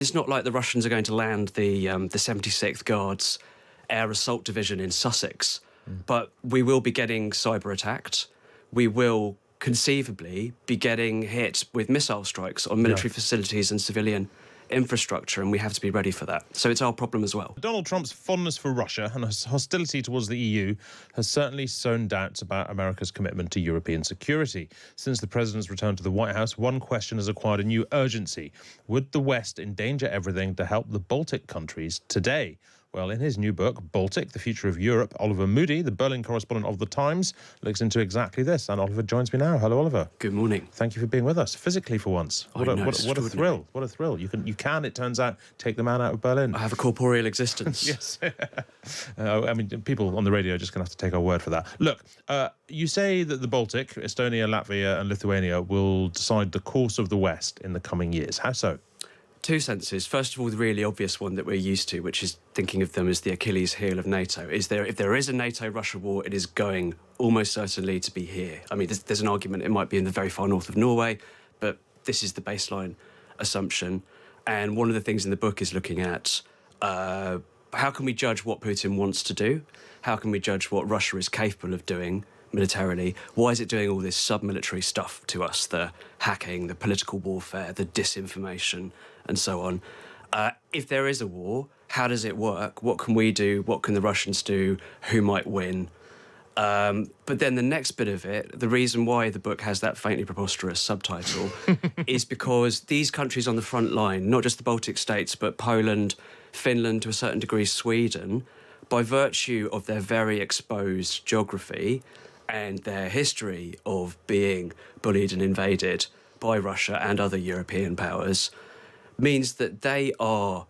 It's not like the Russians are going to land the 76th Guards Air Assault Division in Sussex, but we will be getting cyber attacked. We will conceivably be getting hit with missile strikes on military facilities and civilian infrastructure, and we have to be ready for that. So it's our problem as well. Donald Trump's fondness for Russia and his hostility towards the EU has certainly sown doubts about America's commitment to European security. Since the president's return to the White House, one question has acquired a new urgency. Would the West endanger everything to help the Baltic countries today? Well, in his new book, Baltic, The Future of Europe, Oliver Moody, the Berlin correspondent of The Times, looks into exactly this. And Oliver joins me now. Hello, Oliver. Good morning. Thank you for being with us, physically for once. What a thrill. What a thrill. You can, it turns out, take the man out of Berlin. I have a corporeal existence. Yes. I mean, people on the radio are just going to have to take our word for that. Look, you say that the Baltic, Estonia, Latvia and Lithuania will decide the course of the West in the coming years. How so? Two senses. First of all, the really obvious one that we're used to, which is thinking of them as the Achilles heel of NATO. If there is a NATO-Russia war, it is going almost certainly to be here. I mean, there's an argument it might be in the very far north of Norway, but this is the baseline assumption. And one of the things in the book is looking at how can we judge what Putin wants to do? How can we judge what Russia is capable of doing militarily? Why is it doing all this sub-military stuff to us? The hacking, the political warfare, the disinformation, and so on. If there is a war, how does it work? What can we do? What can the Russians do? Who might win? But then the next bit of it, the reason why the book has that faintly preposterous subtitle is because these countries on the front line, not just the Baltic states, but Poland, Finland, to a certain degree Sweden, by virtue of their very exposed geography and their history of being bullied and invaded by Russia and other European powers, means that they are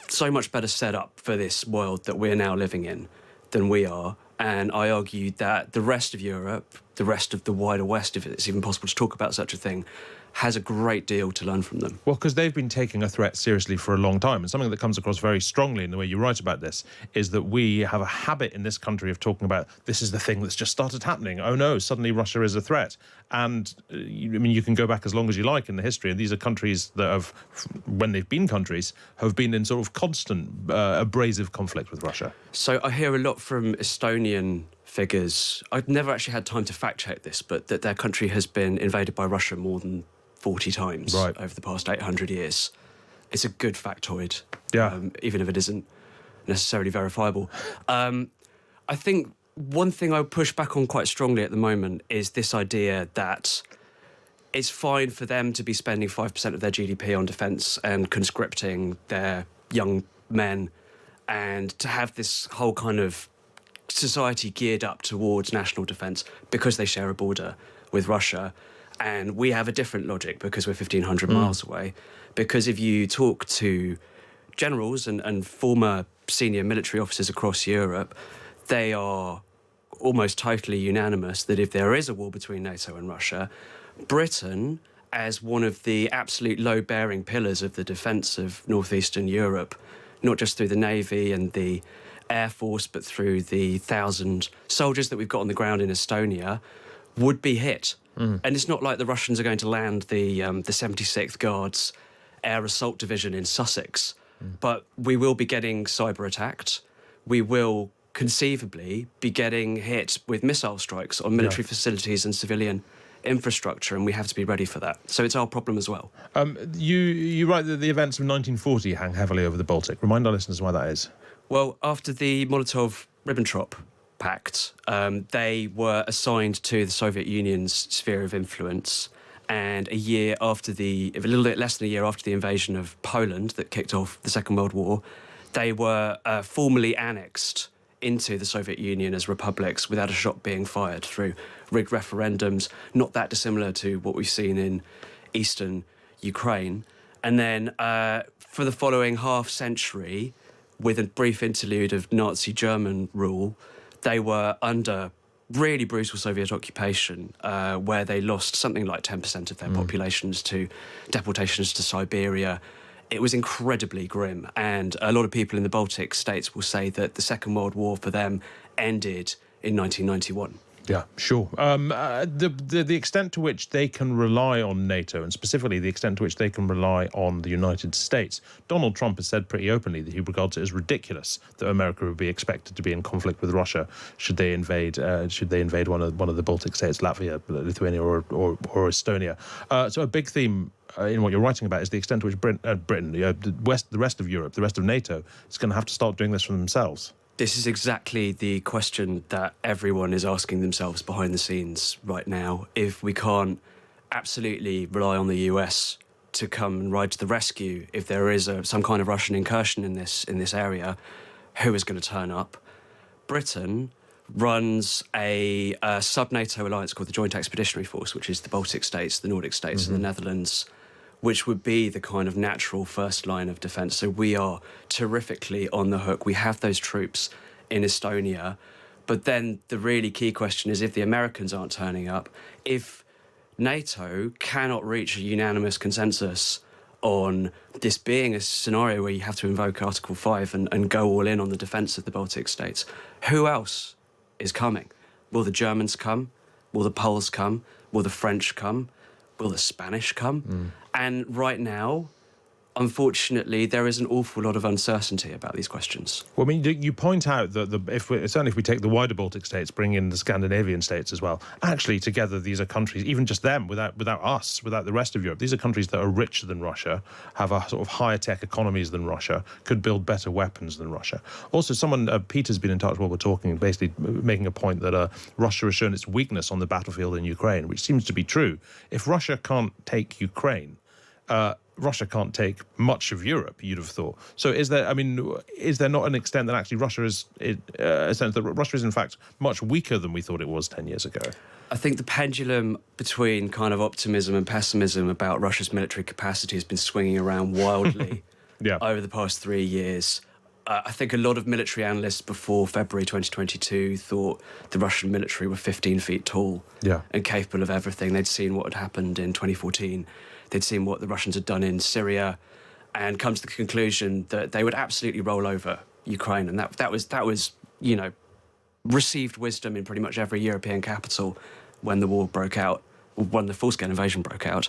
so much better set up for this world that we're now living in than we are. And I argued that the rest of Europe, the rest of the wider West, if it's even possible to talk about such a thing, has a great deal to learn from them. Well, because they've been taking a threat seriously for a long time. And something that comes across very strongly in the way you write about this is that we have a habit in this country of talking about this is the thing that's just started happening. Oh, no, suddenly Russia is a threat. And, you can go back as long as you like in the history. And these are countries that have, when they've been countries, have been in sort of constant abrasive conflict with Russia. So I hear a lot from Estonian figures. I've never actually had time to fact-check this, but that their country has been invaded by Russia more than 40 times over the past 800 years. It's a good factoid, even if it isn't necessarily verifiable. I think one thing I would push back on quite strongly at the moment is this idea that it's fine for them to be spending 5% of their GDP on defence and conscripting their young men, and to have this whole kind of society geared up towards national defence because they share a border with Russia. And we have a different logic because we're 1,500 miles away. Because if you talk to generals and former senior military officers across Europe, they are almost totally unanimous that if there is a war between NATO and Russia, Britain, as one of the absolute load-bearing pillars of the defence of northeastern Europe, not just through the Navy and the Air Force, but through the 1,000 soldiers that we've got on the ground in Estonia, would be hit. And it's not like the Russians are going to land the 76th Guards Air Assault Division in Sussex, but we will be getting cyber attacked. We will conceivably be getting hit with missile strikes on military facilities and civilian infrastructure, and we have to be ready for that. So it's our problem as well. You write that the events of 1940 hang heavily over the Baltic. Remind our listeners why that is. Well, after the Molotov-Ribbentrop Pact, they were assigned to the Soviet Union's sphere of influence, and a little bit less than a year after the invasion of Poland that kicked off the Second World War, they were formally annexed into the Soviet Union as republics without a shot being fired through rigged referendums, not that dissimilar to what we've seen in eastern Ukraine. And then for the following half century, with a brief interlude of Nazi German rule, they were under really brutal Soviet occupation, where they lost something like 10% of their populations to deportations to Siberia. It was incredibly grim, and a lot of people in the Baltic states will say that the Second World War for them ended in 1991. Yeah, sure. The extent to which they can rely on NATO, and specifically the extent to which they can rely on the United States, Donald Trump has said pretty openly that he regards it as ridiculous that America would be expected to be in conflict with Russia should they invade one of the Baltic states, Latvia, Lithuania, or Estonia. So a big theme in what you're writing about is the extent to which Britain, the rest of Europe, the rest of NATO, is going to have to start doing this for themselves. This is exactly the question that everyone is asking themselves behind the scenes right now. If we can't absolutely rely on the US to come and ride to the rescue, if there is some kind of Russian incursion in this area, who is going to turn up? Britain runs a sub-NATO alliance called the Joint Expeditionary Force, which is the Baltic states, the Nordic states, and the Netherlands, which would be the kind of natural first line of defence. So we are terrifically on the hook. We have those troops in Estonia. But then the really key question is, if the Americans aren't turning up, if NATO cannot reach a unanimous consensus on this being a scenario where you have to invoke Article 5 and go all in on the defence of the Baltic states, who else is coming? Will the Germans come? Will the Poles come? Will the French come? Will the Spanish come? And right now, unfortunately, there is an awful lot of uncertainty about these questions. Well, I mean, you point out that certainly if we take the wider Baltic states, bring in the Scandinavian states as well, actually together these are countries, even just them, without us, without the rest of Europe, these are countries that are richer than Russia, have a sort of higher tech economies than Russia, could build better weapons than Russia. Also, Peter's been in touch while we're talking, basically making a point that Russia has shown its weakness on the battlefield in Ukraine, which seems to be true. If Russia can't take Ukraine, Russia can't take much of Europe, you'd have thought. So is there not an extent that actually Russia is, a sense that Russia is in fact much weaker than we thought it was 10 years ago? I think the pendulum between kind of optimism and pessimism about Russia's military capacity has been swinging around wildly over the past 3 years. I think a lot of military analysts before February 2022 thought the Russian military were 15 feet tall and capable of everything. They'd seen what had happened in 2014. They'd seen what the Russians had done in Syria and come to the conclusion that they would absolutely roll over Ukraine. And that was, received wisdom in pretty much every European capital when the war broke out, or when the full-scale invasion broke out.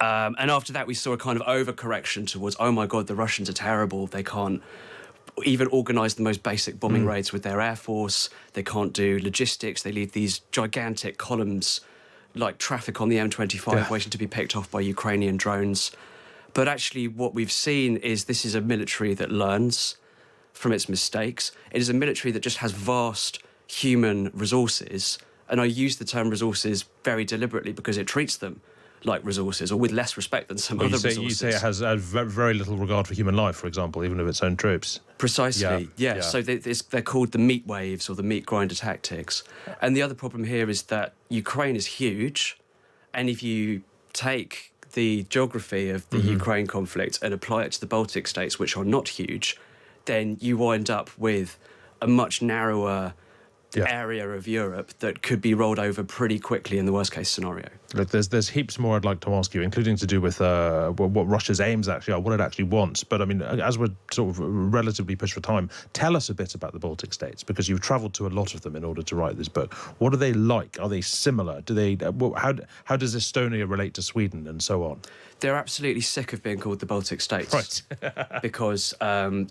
And after that, we saw a kind of overcorrection towards, oh my God, the Russians are terrible. They can't even organise the most basic bombing raids with their air force. They can't do logistics. They leave these gigantic columns like traffic on the M25 waiting to be picked off by Ukrainian drones. But actually what we've seen is this is a military that learns from its mistakes. It is a military that just has vast human resources. And I use the term resources very deliberately because it treats them like resources, or with less respect than some other resources. You say it has very little regard for human life, for example, even of its own troops. Precisely, yeah. So they're called the meat waves or the meat grinder tactics. And the other problem here is that Ukraine is huge, and if you take the geography of the Ukraine conflict and apply it to the Baltic states, which are not huge, then you wind up with a much narrower area of Europe that could be rolled over pretty quickly in the worst case scenario. Look, there's heaps more I'd like to ask you, including to do with what Russia's aims actually are, what it actually wants. But I mean, as we're sort of relatively pushed for time, tell us a bit about the Baltic states, because you've travelled to a lot of them in order to write this book. What are they like? Are they similar? Do they? How does Estonia relate to Sweden and so on? They're absolutely sick of being called the Baltic states, right? Because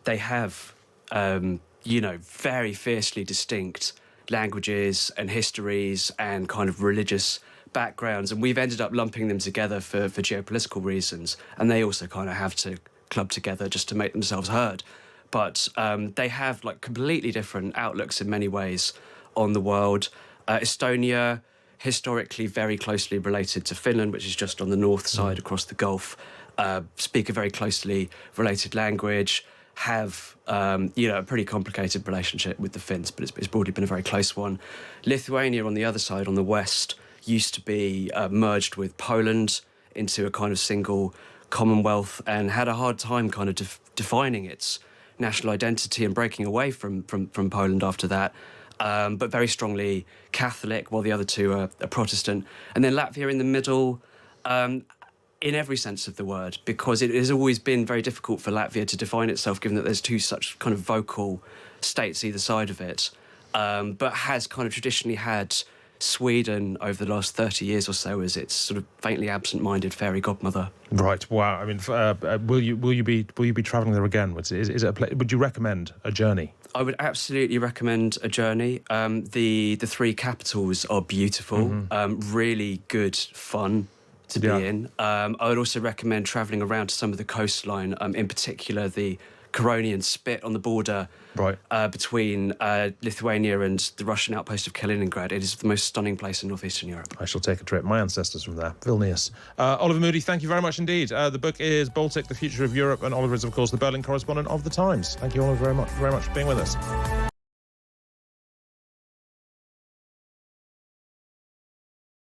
they have, very fiercely distinct languages and histories and kind of religious backgrounds, and we've ended up lumping them together for geopolitical reasons, and they also kind of have to club together just to make themselves heard. But they have like completely different outlooks in many ways on the world. Estonia, historically very closely related to Finland, which is just on the north side across the Gulf, speak a very closely related language, have a pretty complicated relationship with the Finns, but it's broadly been a very close one. Lithuania on the other side, on the west, used to be merged with Poland into a kind of single commonwealth and had a hard time kind of defining its national identity and breaking away from Poland after that, but very strongly Catholic, while the other two are Protestant. And then Latvia in the middle, in every sense of the word, because it has always been very difficult for Latvia to define itself, given that there's two such kind of vocal states either side of it, but has kind of traditionally had Sweden over the last 30 years or so as its sort of faintly absent-minded fairy godmother. Right. Wow. I mean, will you be travelling there again? Is it would you recommend a journey? I would absolutely recommend a journey. The three capitals are beautiful, really good fun to be in. I would also recommend travelling around to some of the coastline, in particular the Curonian Spit on the border between Lithuania and the Russian outpost of Kaliningrad. It is the most stunning place in northeastern Europe. I shall take a trip. My ancestors from there, Vilnius. Oliver Moody, thank you very much indeed. The book is Baltic, The Future of Europe, and Oliver is, of course, the Berlin correspondent of The Times. Thank you, Oliver, very much for being with us.